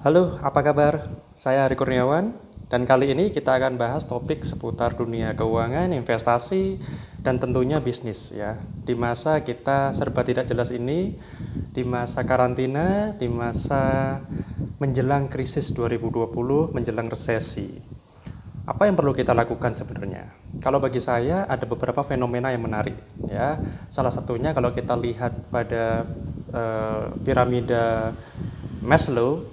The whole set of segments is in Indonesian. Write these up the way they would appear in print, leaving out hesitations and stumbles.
Halo, apa kabar? Saya Ari Kurniawan, dan kali ini kita akan bahas topik seputar dunia keuangan, investasi, dan tentunya bisnis ya. Di masa kita serba tidak jelas ini, di masa karantina, di masa menjelang krisis 2020, menjelang resesi. Apa yang perlu kita lakukan sebenarnya? Kalau bagi saya ada beberapa fenomena yang menarik ya. Salah satunya kalau kita lihat pada piramida Maslow,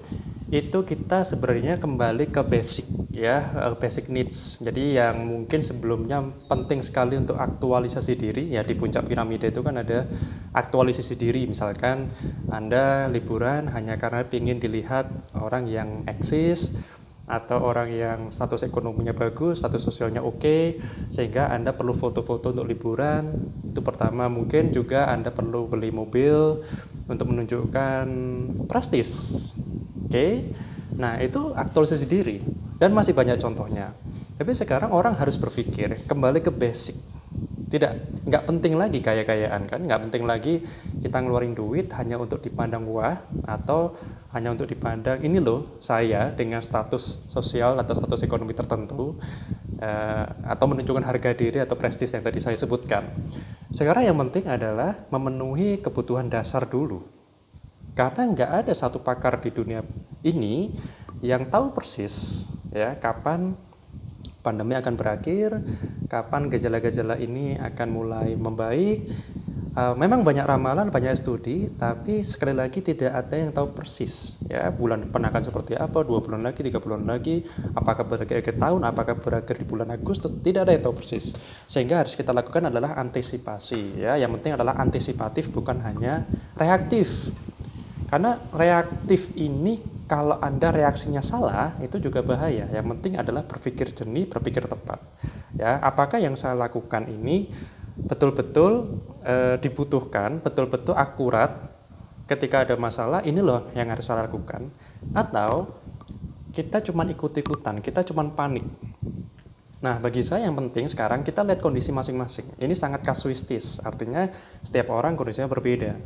itu kita sebenarnya kembali ke basic ya, basic needs. Jadi yang mungkin sebelumnya penting sekali untuk aktualisasi diri ya, di puncak piramida itu kan ada aktualisasi diri. Misalkan Anda liburan hanya karena ingin dilihat orang yang eksis atau orang yang status ekonominya bagus, status sosialnya oke, sehingga Anda perlu foto-foto untuk liburan. Itu pertama. Mungkin juga Anda perlu beli mobil untuk menunjukkan prestis. Oke. Nah, itu aktualisasi diri dan masih banyak contohnya. Tapi sekarang orang harus berpikir kembali ke basic. Nggak penting lagi kaya-kayaan kan, nggak penting lagi kita ngeluarin duit hanya untuk dipandang wah, atau hanya untuk dipandang ini loh saya dengan status sosial atau status ekonomi tertentu, atau menunjukkan harga diri atau prestis yang tadi saya sebutkan. Sekarang yang penting adalah memenuhi kebutuhan dasar dulu, karena nggak ada satu pakar di dunia ini yang tahu persis ya kapan pandemi akan berakhir, kapan gejala-gejala ini akan mulai membaik. Memang banyak ramalan, banyak studi, tapi sekali lagi tidak ada yang tahu persis ya bulan depan akan seperti apa, 2 bulan lagi, 3 bulan lagi, apakah berakhir akhir tahun, apakah berakhir di bulan Agustus, tidak ada yang tahu persis. Sehingga harus kita lakukan adalah antisipasi ya. Yang penting adalah antisipatif, bukan hanya reaktif. Karena reaktif ini kalau Anda reaksinya salah, itu juga bahaya. Yang penting adalah berpikir jernih, berpikir tepat. Ya, apakah yang saya lakukan ini betul-betul dibutuhkan, betul-betul akurat ketika ada masalah, ini loh yang harus saya lakukan. Atau kita cuma ikut-ikutan, kita cuma panik. Nah, bagi saya yang penting sekarang kita lihat kondisi masing-masing. Ini sangat kasuistis, artinya setiap orang kondisinya berbeda.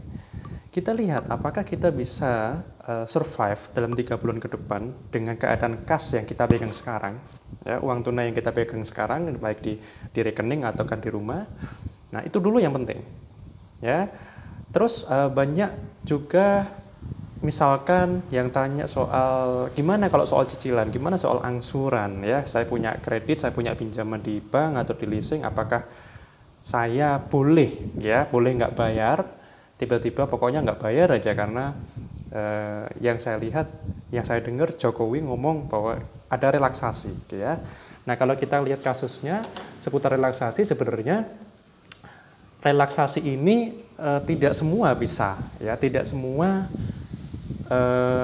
Kita lihat apakah kita bisa survive dalam 3 bulan ke depan dengan keadaan kas yang kita pegang sekarang, ya, uang tunai yang kita pegang sekarang, baik di rekening atau kan di rumah. Nah, itu dulu yang penting, ya. Terus banyak juga misalkan yang tanya soal gimana kalau soal cicilan, gimana soal angsuran, ya. Saya punya kredit, saya punya pinjaman di bank atau di leasing, apakah saya boleh nggak bayar? Tiba-tiba pokoknya nggak bayar aja karena yang saya lihat, yang saya dengar Jokowi ngomong bahwa ada relaksasi, gitu ya. Nah, kalau kita lihat kasusnya seputar relaksasi, sebenarnya relaksasi ini tidak semua bisa, ya, tidak semua.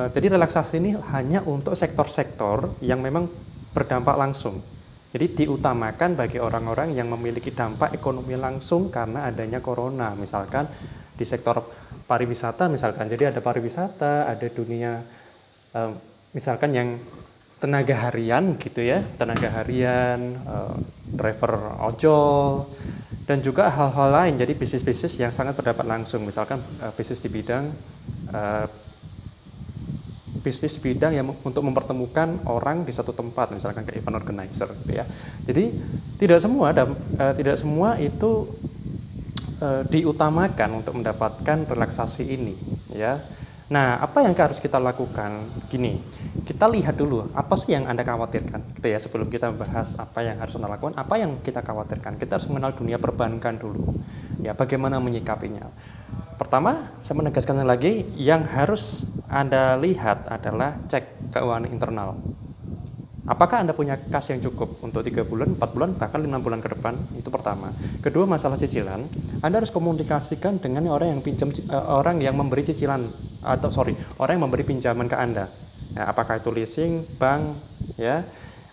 Jadi relaksasi ini hanya untuk sektor-sektor yang memang berdampak langsung. Jadi diutamakan bagi orang-orang yang memiliki dampak ekonomi langsung karena adanya corona, misalkan di sektor pariwisata misalkan. Jadi ada pariwisata, ada dunia misalkan yang tenaga harian gitu ya, tenaga harian, driver ojol, dan juga hal-hal lain. Jadi bisnis-bisnis yang sangat berdampak langsung, misalkan bisnis di bidang yang untuk mempertemukan orang di satu tempat, misalkan ke event organizer gitu ya. Jadi tidak semua itu diutamakan untuk mendapatkan relaksasi ini, ya. Nah, apa yang harus kita lakukan? Gini, kita lihat dulu apa sih yang Anda khawatirkan, gitu ya. Sebelum kita membahas apa yang harus Anda lakukan, apa yang kita khawatirkan, kita harus mengenal dunia perbankan dulu, ya. Bagaimana menyikapinya? Pertama, saya menegaskan lagi, yang harus Anda lihat adalah cek keuangan internal. Apakah Anda punya kas yang cukup untuk 3 bulan, 4 bulan, bahkan 5 bulan ke depan? Itu pertama. Kedua, masalah cicilan. Anda harus komunikasikan dengan orang yang memberi cicilan, orang yang memberi pinjaman ke Anda. Nah, apakah itu leasing, bank, ya.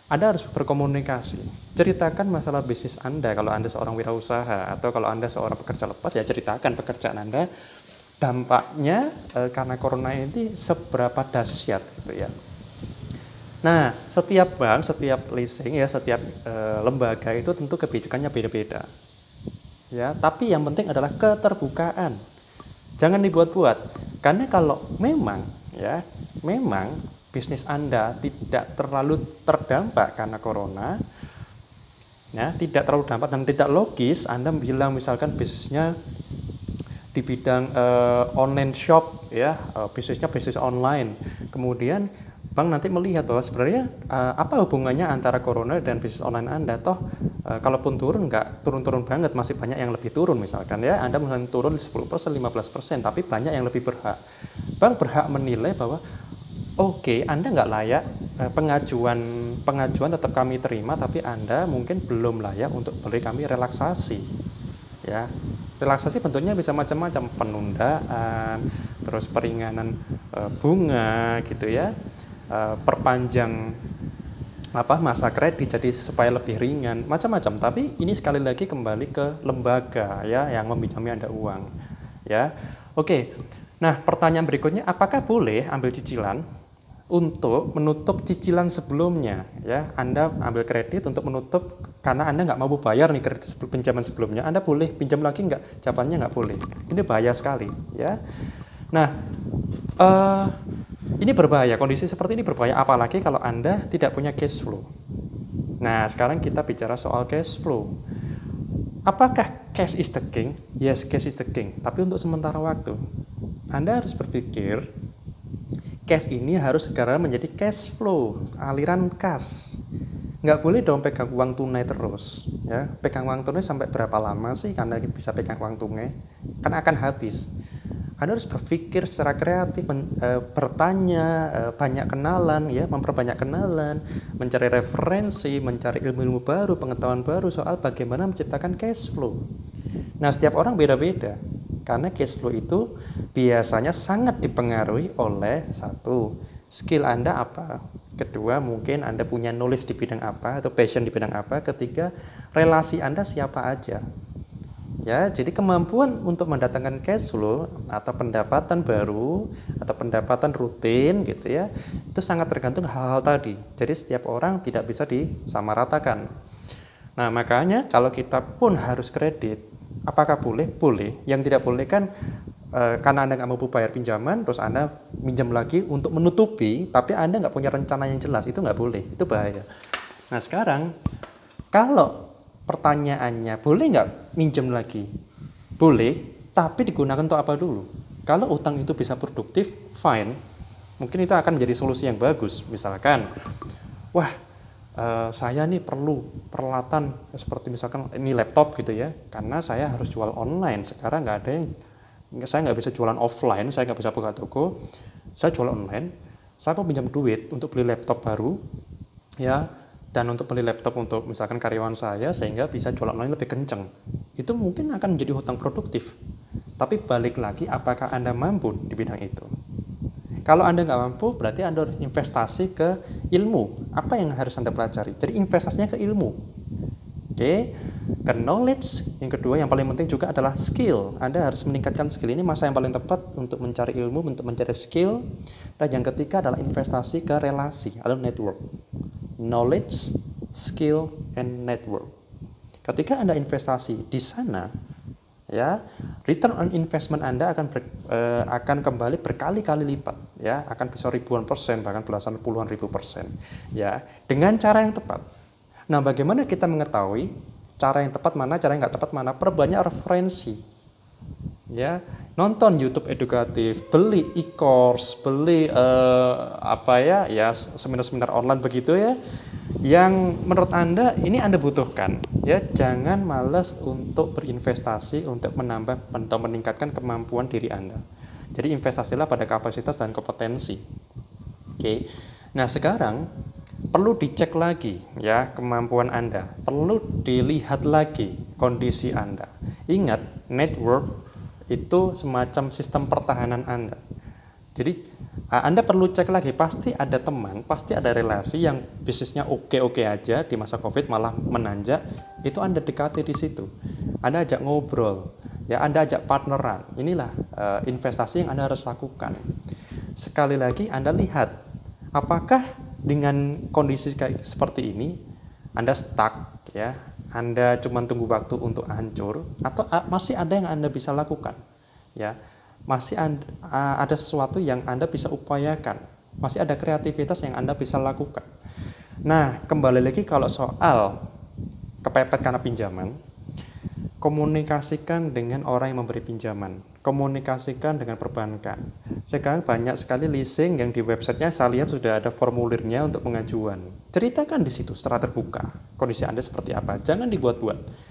Anda harus berkomunikasi. Ceritakan masalah bisnis Anda kalau Anda seorang wirausaha, atau kalau Anda seorang pekerja lepas, ya ceritakan pekerjaan Anda, dampaknya karena corona ini seberapa dahsyat gitu ya. Nah, setiap bank, setiap leasing ya, setiap lembaga itu tentu kebijakannya beda-beda. Ya, tapi yang penting adalah keterbukaan. Jangan dibuat-buat. Karena kalau memang ya. Memang bisnis Anda tidak terlalu terdampak karena corona, ya, tidak terlalu dampak dan tidak logis Anda bilang misalkan bisnisnya di bidang online shop, ya, bisnisnya bisnis online. Kemudian bank nanti melihat bahwa sebenarnya apa hubungannya antara corona dan bisnis online Anda. Toh kalaupun turun nggak turun-turun banget, masih banyak yang lebih turun misalkan, ya. Anda misalnya turun 10%, 15%, tapi banyak yang lebih berhak. Bank berhak menilai bahwa oke, Anda nggak layak, pengajuan tetap kami terima, tapi Anda mungkin belum layak untuk beri kami relaksasi, ya. Relaksasi bentuknya bisa macam-macam, penundaan, terus peringanan bunga gitu, ya, perpanjang masa kredit jadi supaya lebih ringan, macam-macam. Tapi ini sekali lagi kembali ke lembaga, ya, yang meminjami Anda uang, ya. Oke. Nah, pertanyaan berikutnya, apakah boleh ambil cicilan untuk menutup cicilan sebelumnya, ya? Anda ambil kredit untuk menutup karena Anda nggak mampu bayar nih kredit pinjaman sebelumnya, Anda boleh pinjam lagi nggak? Jawabannya nggak boleh. Ini bahaya sekali, ya. Nah, ini berbahaya, kondisi seperti ini berbahaya, apalagi kalau Anda tidak punya cash flow. Nah, sekarang kita bicara soal cash flow. Apakah cash is the king? Yes, cash is the king, tapi untuk sementara waktu. Anda harus berpikir, cash ini harus segera menjadi cash flow, aliran kas. Nggak boleh dong pegang uang tunai terus, ya. Pegang uang tunai sampai berapa lama sih Anda bisa pegang uang tunai? Kan akan habis. Anda harus berpikir secara kreatif, bertanya, banyak kenalan, ya, memperbanyak kenalan, mencari referensi, mencari ilmu-ilmu baru, pengetahuan baru soal bagaimana menciptakan cash flow. Nah, setiap orang beda-beda. Karena cash flow itu biasanya sangat dipengaruhi oleh satu, skill Anda apa, kedua mungkin Anda punya knowledge di bidang apa atau passion di bidang apa, ketiga relasi Anda siapa aja, ya. Jadi kemampuan untuk mendatangkan cash flow atau pendapatan baru atau pendapatan rutin gitu, ya, itu sangat tergantung hal-hal tadi. Jadi setiap orang tidak bisa disamaratakan. Nah, makanya kalau kita pun harus kredit, apakah boleh? Boleh. Yang tidak boleh kan karena Anda nggak mampu bayar pinjaman, terus Anda minjam lagi untuk menutupi, tapi Anda nggak punya rencana yang jelas, itu nggak boleh, itu bahaya. Nah, sekarang kalau pertanyaannya boleh nggak minjem lagi? Boleh, tapi digunakan untuk apa dulu? Kalau utang itu bisa produktif, fine, mungkin itu akan menjadi solusi yang bagus. Misalkan, wah, saya nih perlu peralatan seperti misalkan ini laptop gitu, ya, karena saya harus jual online. Sekarang nggak ada saya nggak bisa jualan offline, saya nggak bisa buka toko, saya jual online. Saya mau pinjam duit untuk beli laptop baru, ya, dan untuk beli laptop untuk misalkan karyawan saya sehingga bisa jual online lebih kenceng. Itu mungkin akan menjadi hutang produktif. Tapi balik lagi, apakah Anda mampu di bidang itu? Kalau Anda nggak mampu, berarti Anda harus investasi ke ilmu. Apa yang harus Anda pelajari? Jadi investasinya ke ilmu. Oke, ke knowledge. Yang kedua, yang paling penting juga adalah skill. Anda harus meningkatkan skill. Ini masa yang paling tepat untuk mencari ilmu, untuk mencari skill. Dan yang ketiga adalah investasi ke relasi atau network. Knowledge, skill, and network. Ketika Anda investasi di sana, ya, return on investment Anda akan kembali berkali-kali lipat, ya, akan bisa ribuan persen, bahkan belasan puluhan ribu persen, ya, dengan cara yang tepat. Nah, bagaimana kita mengetahui cara yang tepat mana, cara yang nggak tepat mana? Perbanyak referensi, ya, nonton YouTube edukatif, beli e-course, beli seminar-seminar online begitu, ya, yang menurut Anda ini Anda butuhkan, ya. Jangan malas untuk berinvestasi untuk menambah atau meningkatkan kemampuan diri Anda. Jadi investasilah pada kapasitas dan kompetensi. Oke. Nah, sekarang perlu dicek lagi, ya, kemampuan Anda. Perlu dilihat lagi kondisi Anda. Ingat, network itu semacam sistem pertahanan Anda. Jadi Anda perlu cek lagi, pasti ada teman, pasti ada relasi yang bisnisnya oke-oke aja di masa Covid malah menanjak, itu Anda dekati di situ. Anda ajak ngobrol, ya, Anda ajak partneran. Inilah investasi yang Anda harus lakukan. Sekali lagi Anda lihat, apakah dengan kondisi kayak seperti ini Anda stuck, ya, Anda cuma tunggu waktu untuk hancur, atau masih ada yang Anda bisa lakukan, ya. ada sesuatu yang Anda bisa upayakan, masih ada kreativitas yang Anda bisa lakukan. Nah, kembali lagi kalau soal kepepet karena pinjaman, komunikasikan dengan orang yang memberi pinjaman, komunikasikan dengan perbankan. Sekarang banyak sekali leasing yang di websitenya saya lihat sudah ada formulirnya untuk pengajuan. Ceritakan di situ secara terbuka, kondisi Anda seperti apa, jangan dibuat-buat.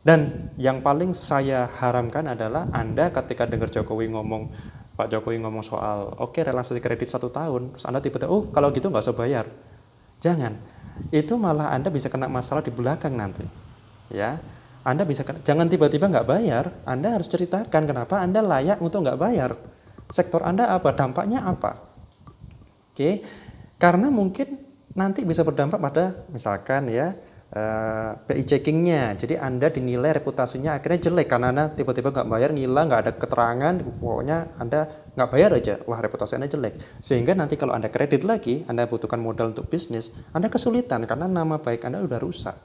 Dan yang paling saya haramkan adalah Anda ketika dengar Pak Jokowi ngomong soal relasi kredit 1 tahun, terus Anda tiba-tiba, kalau gitu nggak usah bayar. Jangan, itu malah Anda bisa kena masalah di belakang nanti. Ya, Anda jangan tiba-tiba nggak bayar. Anda harus ceritakan kenapa Anda layak untuk nggak bayar. Sektor Anda apa, dampaknya apa. Oke, karena mungkin nanti bisa berdampak pada misalkan ya BI checkingnya, jadi Anda dinilai reputasinya akhirnya jelek karena Anda tiba-tiba nggak bayar, ngilang, nggak ada keterangan, pokoknya Anda nggak bayar aja, wah reputasi Anda jelek. Sehingga nanti kalau Anda kredit lagi, Anda butuhkan modal untuk bisnis, Anda kesulitan karena nama baik Anda udah rusak.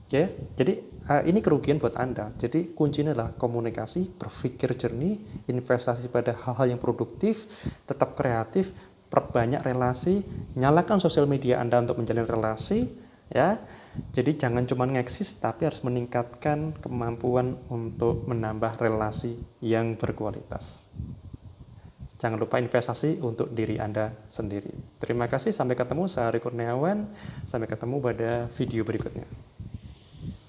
Oke, jadi ini kerugian buat Anda. Jadi kuncinya adalah komunikasi, berpikir jernih, investasi pada hal-hal yang produktif, tetap kreatif, perbanyak relasi, nyalakan sosial media Anda untuk menjalin relasi, ya. Jadi jangan cuma ngeksis, tapi harus meningkatkan kemampuan untuk menambah relasi yang berkualitas. Jangan lupa investasi untuk diri Anda sendiri. Terima kasih, sampai ketemu. Saya Ari Kurniawan. Sampai ketemu pada video berikutnya.